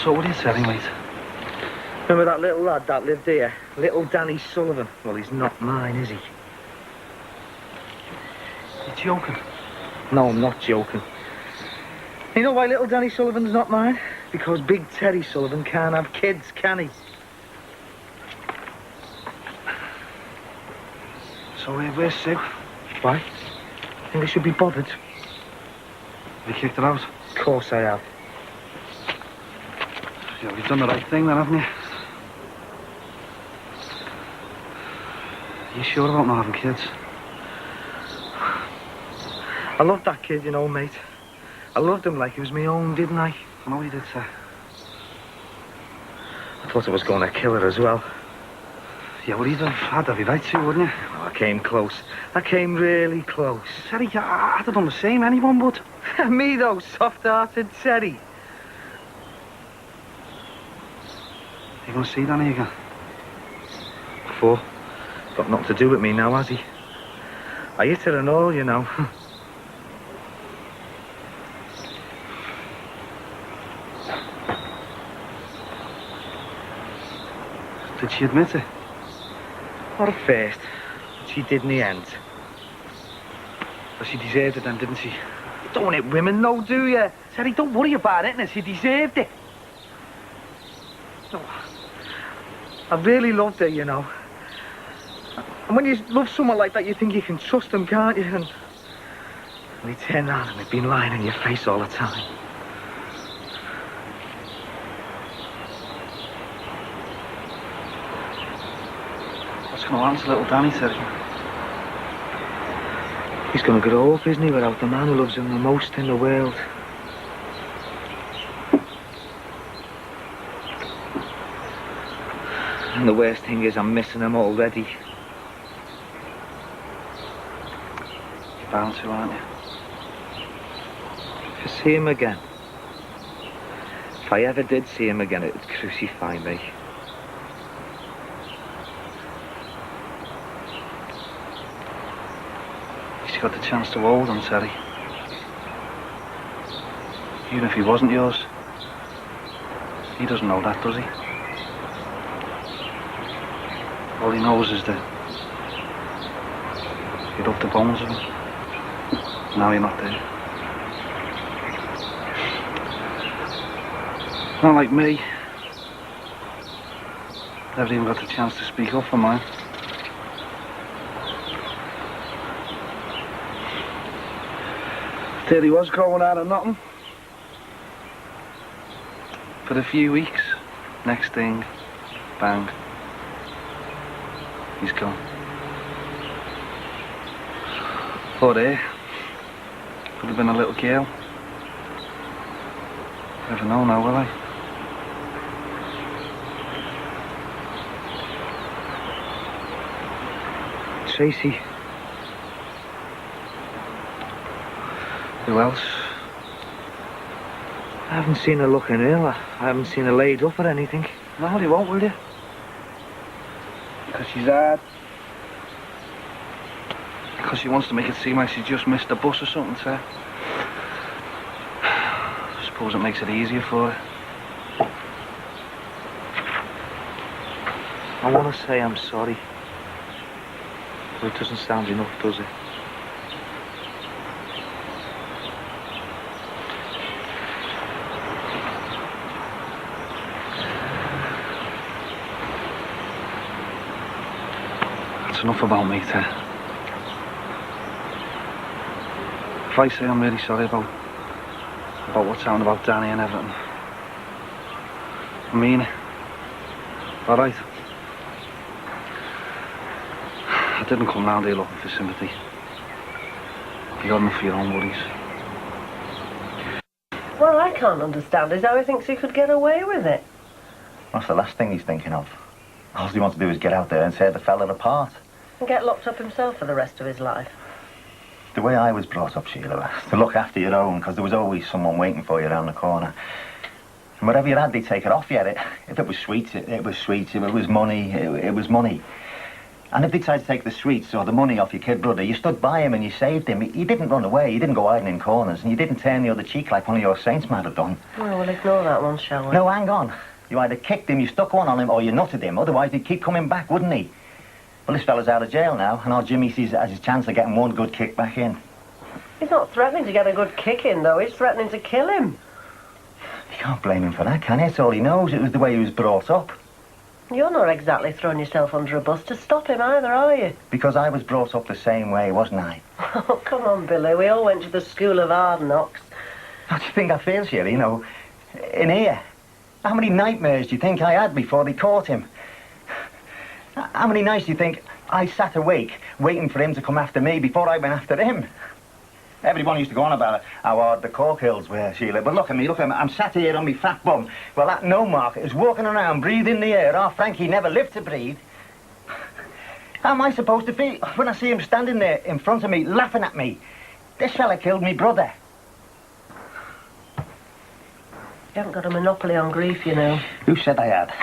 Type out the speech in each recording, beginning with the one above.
So what are you telling, mate? Remember that little lad that lived here? Little Danny Sullivan? Well, he's not mine, is he? You're joking? No, I'm not joking. You know why little Danny Sullivan's not mine? Because big Teddy Sullivan can't have kids, can he? So where's Sue? Why? Think I should be bothered? Have you kicked her out? Of course I have. Yeah, you've done the right thing then, haven't you? You sure about not having kids? I loved that kid, you know, mate. I loved him like he was my own, didn't I? I know you did, sir. I thought I was going to kill her as well. Yeah, well, you'd have had every right to, wouldn't you? Oh, I came close. I came really close. Teddy, I'd have done the same, anyone would. Me, though, soft-hearted Teddy. You gonna see Danny again? Before. Got nothing to do with me now, has he? I hit her and all, you know. Did she admit it? Not at first, but she did in the end. But she deserved it then, didn't she? You don't hit women, no, do you? Teddy, don't worry about it, innit? She deserved it. Oh, I really loved her, you know. And when you love someone like that, you think you can trust them, can't you? And they turn around and they've been lying in your face all the time. What's going to happen to little Danny, Teddy? He's going to grow up, isn't he, without the man who loves him the most in the world. And the worst thing is I'm missing him already. You're bound to, aren't you? If I see him again, if I ever did see him again, it would crucify me. He's got the chance to hold him, Teddy. Even if he wasn't yours. He doesn't know that, does he? All he knows is that you loved the bones of him. Now you're not there. Not like me. Never even got the chance to speak up for mine. There he was going out of nothing. For a few weeks. Next thing, bang. He's gone. Poor there. Could have been a little girl. Never know now, will I? Tracy. Who else? I haven't seen her looking ill. I haven't seen her laid up or anything. No, you won't, will you? Because she's hard. Because she wants to make it seem like she's just missed a bus or something, sir. I suppose it makes it easier for her. I want to say I'm sorry. But it doesn't sound enough, does it? That's enough about me, Ted. If I say I'm really sorry about what's happened about Danny and everything, I mean it. All right. I didn't come round here looking for sympathy. You got enough for your own worries. What I can't understand is how he thinks he could get away with it. That's the last thing he's thinking of. All he wants to do is get out there and tear the fella apart. And get locked up himself for the rest of his life. The way I was brought up, Sheila, to look after your own, because there was always someone waiting for you around the corner. And whatever you had, they'd take it off you. If it was sweet, it was sweet. If it was money, it was money. And if they tried to take the sweets or the money off your kid brother, you stood by him and you saved him. You didn't run away, you didn't go hiding in corners, and you didn't turn the other cheek like one of your saints might have done. Well, we'll ignore that one, shall we? No, hang on. You either kicked him, you stuck one on him, or you nutted him. Otherwise, he'd keep coming back, wouldn't he? Well, this fella's out of jail now, and our Jimmy sees it as his chance of getting one good kick back in. He's not threatening to get a good kick in, though. He's threatening to kill him. You can't blame him for that, can you? It's all he knows. It was the way he was brought up. You're not exactly throwing yourself under a bus to stop him either, are you? Because I was brought up the same way, wasn't I? Oh, come on, Billy. We all went to the school of hard knocks. How do you think I feel, Shirley? You know, in here. How many nightmares do you think I had before they caught him? How many nights do you think I sat awake waiting for him to come after me before I went after him? Everyone used to go on about how hard the Cork Hills were, Sheila. But look at me. I'm sat here on me fat bum. Well, that no-market is walking around, breathing the air. Our Frankie never lived to breathe. How am I supposed to feel when I see him standing there in front of me, laughing at me? This fella killed me brother. You haven't got a monopoly on grief, you know. Who said I had?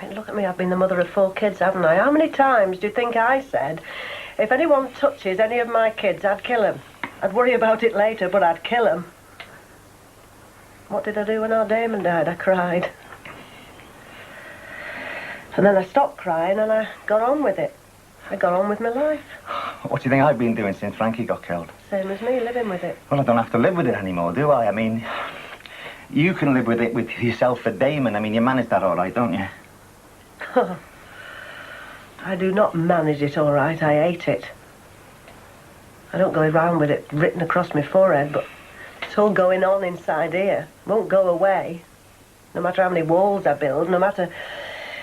I mean, look at me. I've been the mother of 4 kids, haven't I? How many times do you think I said, if anyone touches any of my kids, I'd kill him? I'd worry about it later, but I'd kill him. What did I do when our Damon died? I cried. And then I stopped crying and I got on with it. I got on with my life. What do you think I've been doing since Frankie got killed? Same as me, living with it. Well, I don't have to live with it anymore, do I? I mean, you can live with it with yourself for Damon. I mean, you manage that all right, don't you? I do not manage it all right. I hate it. I don't go around with it written across my forehead, but it's all going on inside here. Won't go away. No matter how many walls I build, no matter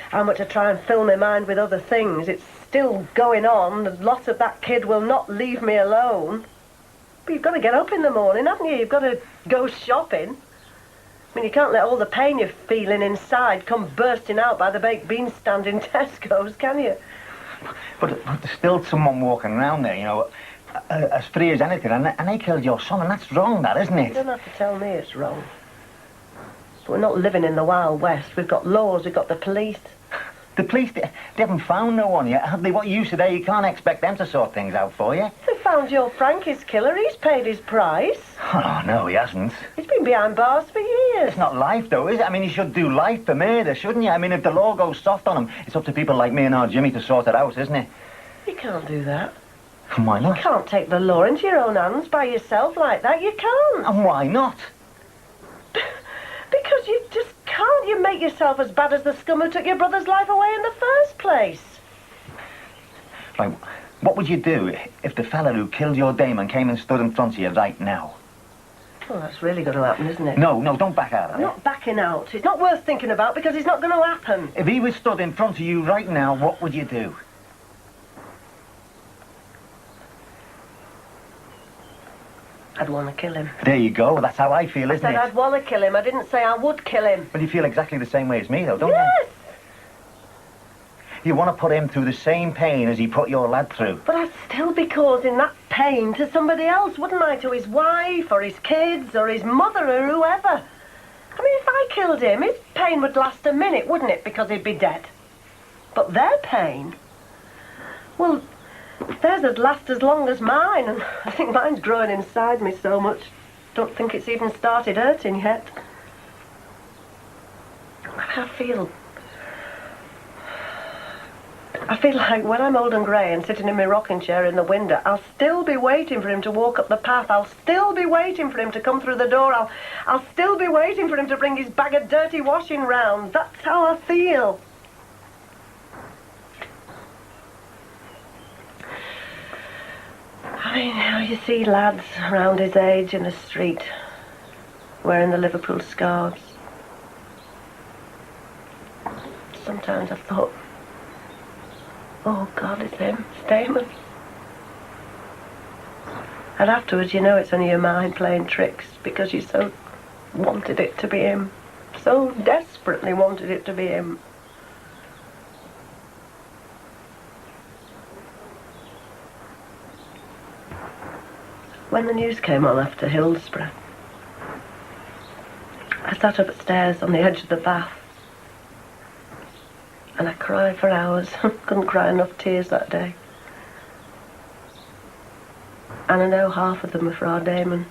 how much I try and fill my mind with other things, it's still going on. The loss of that kid will not leave me alone. But you've got to get up in the morning, haven't you? You've got to go shopping. I mean, you can't let all the pain you're feeling inside come bursting out by the baked bean stand in Tesco's, can you? But there's still someone walking around there, you know, as free as anything, and they killed your son, and that's wrong, that, isn't it? You don't have to tell me it's wrong. But we're not living in the Wild West. We've got laws, we've got the police. The police, they haven't found no one yet, have they? What you today, you can't expect them to sort things out for you. They found your Frankie's killer. He's paid his price. Oh, no, he hasn't. He's been behind bars for years. It's not life, though, is it? I mean, you should do life for murder, shouldn't you? I mean, if the law goes soft on him, it's up to people like me and our Jimmy to sort it out, isn't it? You can't do that. And why not? You can't take the law into your own hands by yourself like that. You can't. And why not? Because you just can't. You make yourself as bad as the scum who took your brother's life away in the first place. Right, what would you do if the fella who killed your Damon came and stood in front of you right now? Well, that's really going to happen, isn't it? No, don't back out of I'm it. not backing out. It's not worth thinking about because it's not going to happen. If he was stood in front of you right now, what would you do? I'd want to kill him. There you go. That's how I feel, isn't I said it? I'd want to kill him. I didn't say I would kill him. Well, you feel exactly the same way as me, though, don't Yes! you? You want to put him through the same pain as he put your lad through. But I'd still be causing that pain to somebody else, wouldn't I? To his wife, or his kids, or his mother, or whoever. I mean, if I killed him, his pain would last a minute, wouldn't it? Because he'd be dead. But their pain... Well, theirs would last as long as mine, and I think mine's growing inside me so much. Don't think it's even started hurting yet. I feel like when I'm old and grey and sitting in my rocking chair in the window, I'll still be waiting for him to walk up the path. I'll still be waiting for him to come through the door. I'll still be waiting for him to bring his bag of dirty washing round. That's how I feel. I mean, how you see lads around his age in the street wearing the Liverpool scarves. Sometimes I've thought, oh God, it's him, it's Damon. And afterwards, you know it's only your mind playing tricks because you so wanted it to be him. So desperately wanted it to be him. When the news came on after Hillsborough, I sat upstairs on the edge of the bath. And I cried for hours. Couldn't cry enough tears that day. And I know half of them are for our Damon.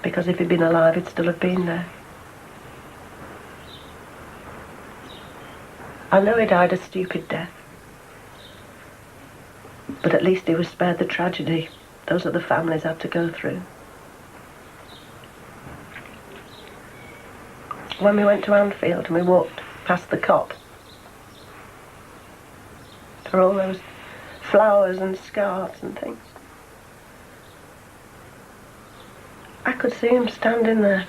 Because if he'd been alive, he'd still have been there. I know he died a stupid death. But at least he was spared the tragedy those other families had to go through. When we went to Anfield and we walked past the cop, for all those flowers and scarves and things, I could see him standing there.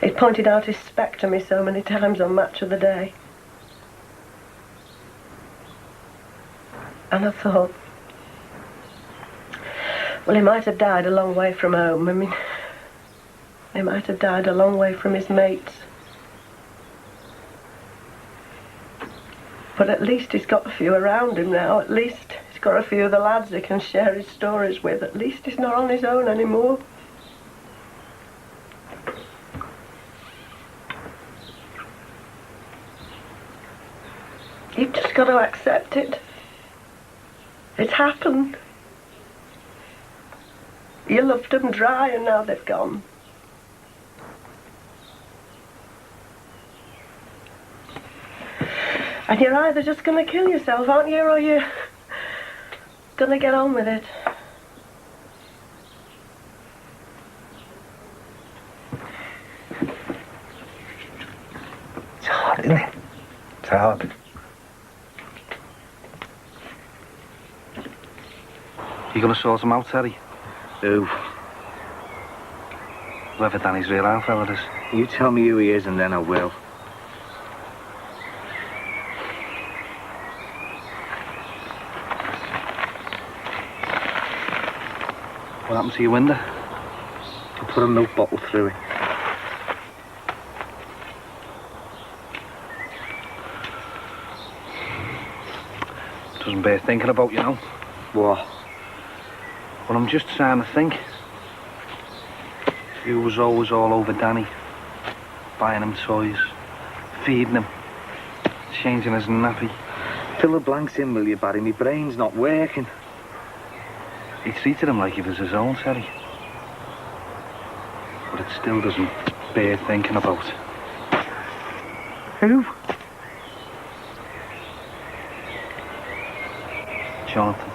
He pointed out his spec to me so many times on Match of the Day. And I thought, well, he might have died a long way from home. I mean, he might have died a long way from his mates. But at least he's got a few around him now. At least he's got a few of the lads he can share his stories with. At least he's not on his own anymore. You've just got to accept it. It's happened. You loved them dry and now they've gone. And you're either just going to kill yourself, aren't you, or you're going to get on with it. It's hard, isn't it? It's hard. You gonna sort him out, Terry? Who? Whoever Danny's real arm fella is. You tell me who he is and then I will. What happened to your window? I put a milk bottle through it. Doesn't bear thinking about, you know. What? Well, I'm just trying to think. You was always all over Danny. Buying him toys. Feeding him. Changing his nappy. Fill the blanks in, will you, Barry? My brain's not working. He treated him like he was his own, Terry. But it still doesn't bear thinking about. Who? Jonathan.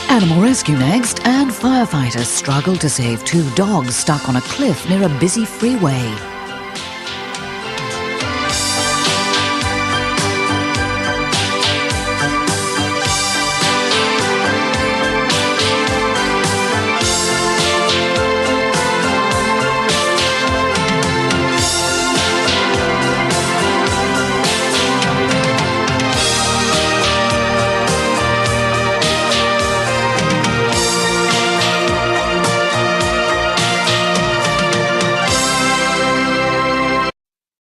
Animal rescue next, and firefighters struggle to save two dogs stuck on a cliff near a busy freeway.